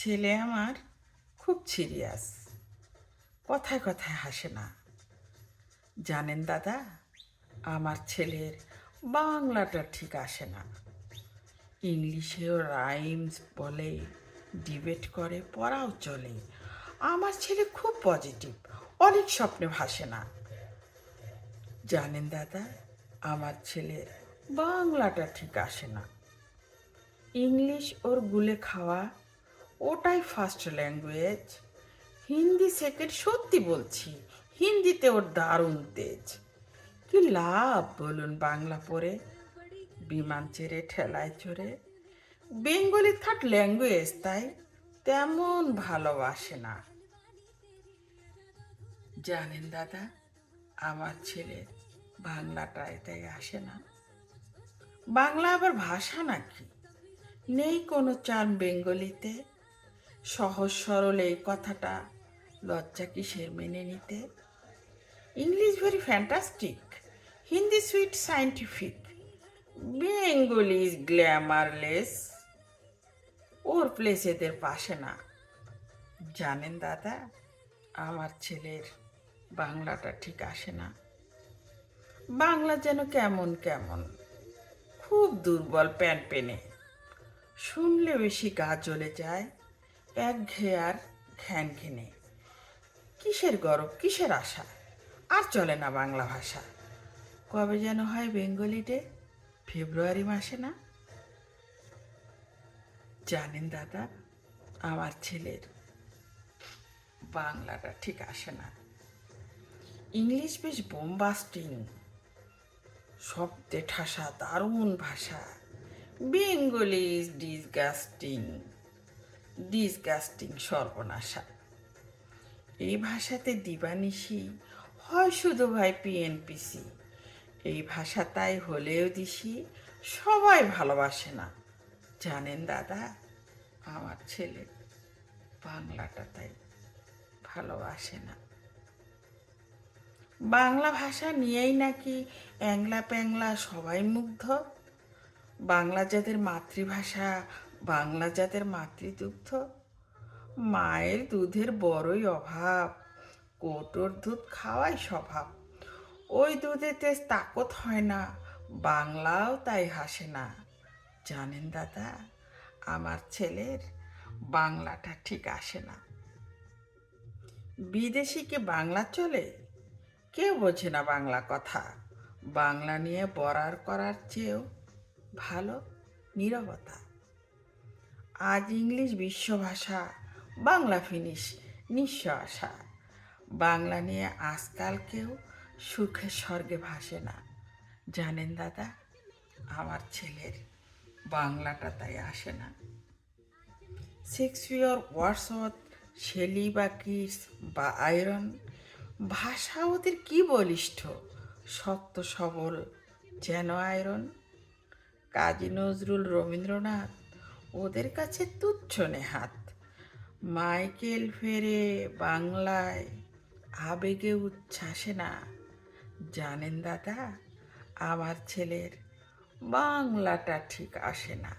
ছেলে আমার খুব সিরিয়াস, কথায় কথায় হাসে না। জানেন দাদা, আমার ছেলের বাংলাটা ঠিক আসে না। ইংলিশেও রাইমস বলে, ডিবেট করে, পড়াও চলে। আমার ছেলে খুব পজিটিভ, অনেক স্বপ্নে ভাসে না। জানেন দাদা, আমার ছেলের বাংলাটা ঠিক আসে না। ইংলিশ ওর গুলে খাওয়া, ওটাই ফার্স্ট ল্যাঙ্গুয়েজ। হিন্দি সেকেন্ড, সত্যি বলছি, হিন্দিতে ওর দারুণ তেজ। কি লাভ বলুন বাংলা পড়ে, বিমান চেড়ে ঠেলায় চড়ে। বেঙ্গলি থার্ড ল্যাঙ্গুয়েজ, তাই তেমন ভালোবাসে না। জানেন দাদা, আমার ছেলের বাংলাটাই তাই আসে না। বাংলা আবার ভাষা নাকি? নেই কোনো চার্ম বেঙ্গলিতে। সহজ সরল এই কথাটা লজ্জা কিসের মেনে নিতে। English very fantastic, Hindi sweet scientific, Bengali is glamourless, or place এদের পাশে না। জানেন দাদা, আমার ছেলের বাংলাটা ঠিক আসে না। বাংলা যেন কেমন কেমন, খুব দুর্বল প্যান পেনে। শুনলে বেশি গা জ্বলে যায়, একঘেয়ে আর ঘ্যান ঘেনে। কিসের গরব, কিসের আশা, আর চলে না বাংলা ভাষা। কবে যেন হয় বেঙ্গলি ডে, ফেব্রুয়ারি মাসে না। জানেন দাদা, আমার ছেলের বাংলাটা ঠিক আসে না। ইংলিশ বেশ বোমবাস্টিং, শব্দে ঠাসা দারুণ ভাষা। বেঙ্গলি ইজ ডিসগাস্টিং, ডিসগাস্টিং সর্বনাশা। এই ভাষাতে দিবানিশি হয় শুধু ভাই পিএনপিসি। এই ভাষা তাই হলেও দিশি, সবাই ভালোবাসে না। জানেন দাদা, আমার ছেলে বাংলাটা তাই ভালোবাসে না। বাংলা ভাষা নিয়েই নাকি অ্যাংলা প্যাংলা সবাই মুগ্ধ। বাংলা যাদের মাতৃভাষা, বাংলা যাদের মাতৃদুগ্ধ। মায়ের দুধের বড়ই অভাব, কৌটোর দুধ খাওয়াই স্বভাব। ওই দুধেতে তাকত হয় না, বাংলাও তাই হাসে না। জানেন দাদা, আমার ছেলের বাংলাটা ঠিক আসে না। বিদেশিকে বাংলা চলে, কেউ বোঝে না বাংলা কথা। বাংলা নিয়ে বরার করার চেয়েও ভালো নীরবতা। আজ ইংলিশ বিশ্বভাষা, বাংলা ফিনিশ নিঃস্ব আশা। বাংলা নিয়ে আজকাল কেউ সুখে স্বর্গে ভাসে না। জানেন দাদা, আমার ছেলের বাংলাটা তাই আসে না। শেক্সপিয়র, ওয়ার্ডসওয়ার্থ, শেলি বা কিটস বা আয়রন, ভাষা ওদের কি বলিষ্ঠ, শক্ত সবল যেন আয়রন। কাজী নজরুল, রবীন্দ্রনাথ, ওদের কাছে তুচ্ছ নেহাত। মাইকেল ফেরে বাংলায় আবেগে উচ্ছ্বাসে না। জানেন দাদা, আমার ছেলের বাংলাটা ঠিক আসে না।